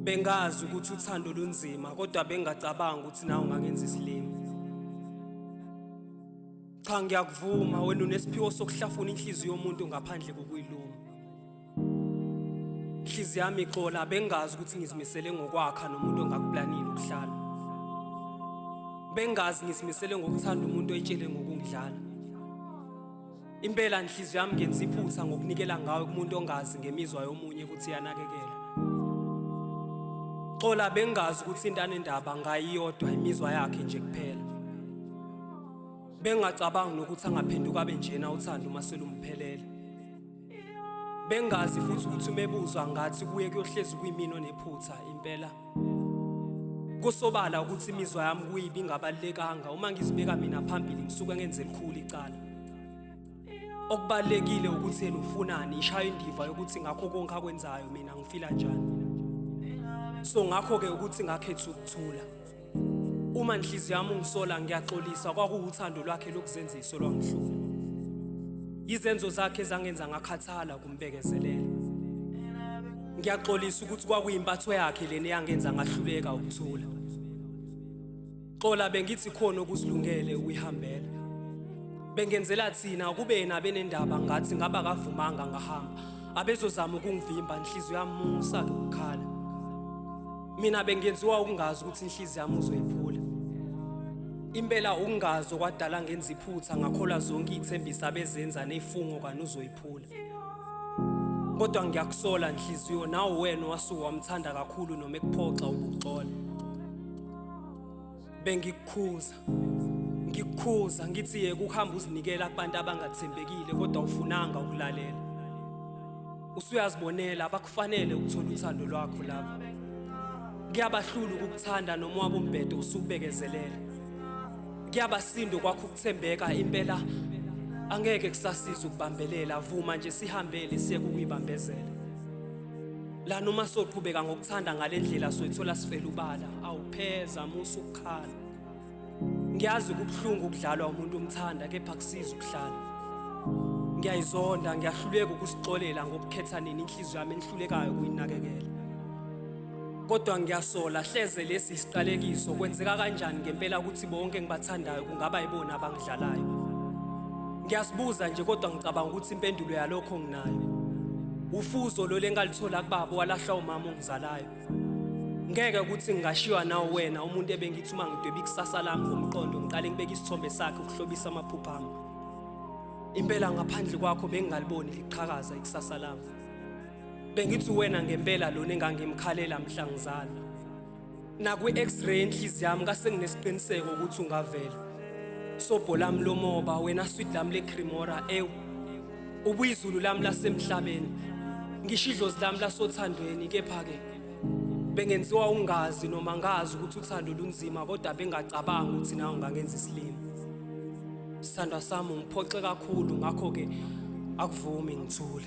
Bengazi ukuthi uthando lunzima kodwa bengacabanga ukuthi nawe ungangenza isilimo. Cha ngiyakuvuma wena unesiphiwo sokuhlafuna inhliziyo yomuntu ngaphandle kokuyiluma. Inhliziyo yami ixola bengazi ukuthi ngizimisele ngokwakha nomuntu ongakuplanini ukuhlala. Bengazi ngizimisele ngokuthanda umuntu oyitshele ngokungidlala. Impela inhliziyo yami ngenza iphutha ngokunikela ngawe kumuntu ongazi ngemizwa yomunye ukuthi yanakekela. Xola bengazi ukuthi intane ndaba ngayiyodwa imizwa yakhe nje kuphela. Bengacabanga nokuthi angaphenduka abe njena uthando uma selumphelele. Bengazi futhi ukuthi umebuzwa ngathi kuye kuyohlezi kuyimino nephutha impela. Kusobala ukuthi imizwa yami kuyibi ngabalekanga uma ngizibeka mina phambili ngisuke ngenze likhulu icala. Okubalekile ukuthi yena ufunani ishaya indiva yokuthi ngakho konke akwenzayo mina ngifila njani. So ngakho ke ukuthi ngakhetha ukuthula. Uma inhliziyo yami ungisola ngiyaxolisa kwakuuthando lwakhe lokuzenziso lwangihlula. Izenzo zakhe zangenza ngakhathala kumbekezelela. Ngiyaxolisa ukuthi kwakuyimpatho yakhe lena eyangenza ngahluleka ukuthula. Xola bengithi khona okusilungele ukuyihambela. Bengenzela thina kube yena benendaba ngathi ngaba kavumanga ngahamba. Abezozama ukungivimba inhliziyo yami musa ukukhala. Mina bengenziwa ukungazi ukuthi inhliziyo yami uzoyiphula. Impela ukungazi okwadala ngenza iphutha ngakhola zonke izithembiso abezenza nezifungo kani uzoyiphula. Kodwa ngiyakusola inhliziyo nawe wena wasuka wamthanda kakhulu noma ekuphoxa ukuxola. Ngikukhuza ngithi yeke ukuhamba uzinikela kubantu abangathembekile kodwa ufunanga ukulalela. Usuyazibonela abakufanele ukuthola uthando lwakho lapho. Kuyabahlula ukukuthanda noma wabe umbhedo usubekezelela. Kuyabasindo kwakho ukuthembeka impela angeke kusasiza ukubambelela vuma nje sihambele siye kuyibambezela. La noma soqhubeka ngokuthanda ngalendlela soyithola sifela ubala awupheza musu ukukhala. Ngiyazi kubhlungu ukudlalwa umuntu umthanda kepha kusiza ukuhlala. Ngiyayizonda ngiyahluleka ukusixolela ngokukhetha nini inhliziyo yami enhlulekayo kuyinakekela. Kodwa ngiyasola hleze lesi isiqalekiso kwenzeka kanjani ngempela ukuthi bonke engibathandayo kungaba yibona abangidlalayo. Ngiyasibuza nje kodwa ngicabanga ukuthi impendulo yalokho nginayo. Ufuzo lo lengalithola kubaba walahla umama ongizalayo. Ngeke ukuthi ngingashiwa nawe wena umuntu ebengithi uma ngidweba ikusasa lami ngomqondo ngiqale ngibeke isithombe sakhe ukuhlobisa amaphupha ami. Impela ngaphandle kwakho bengingaliboni liqhakaza ikusasa lami. Bengithi wena ngempela lona engangimkhalela mhla ngizala. Nakwi X-ray inhliziyo yami kase nginesiqiniseko ukuthi ungavela. Sobho lami lomoba wena sweet lami leCremora ubuyizulu lami lasemhlabeni. Ngishidlozi lami lasothandweni kepha ke bengenziwa ungazi noma ngazi ukuthi uthando lunzima kodwa bengacabanga ukuthi nawe ungangenza isilimo. Sithandwa sami ngiphoxe kakhulu ngakho ke akuvumi ngithule.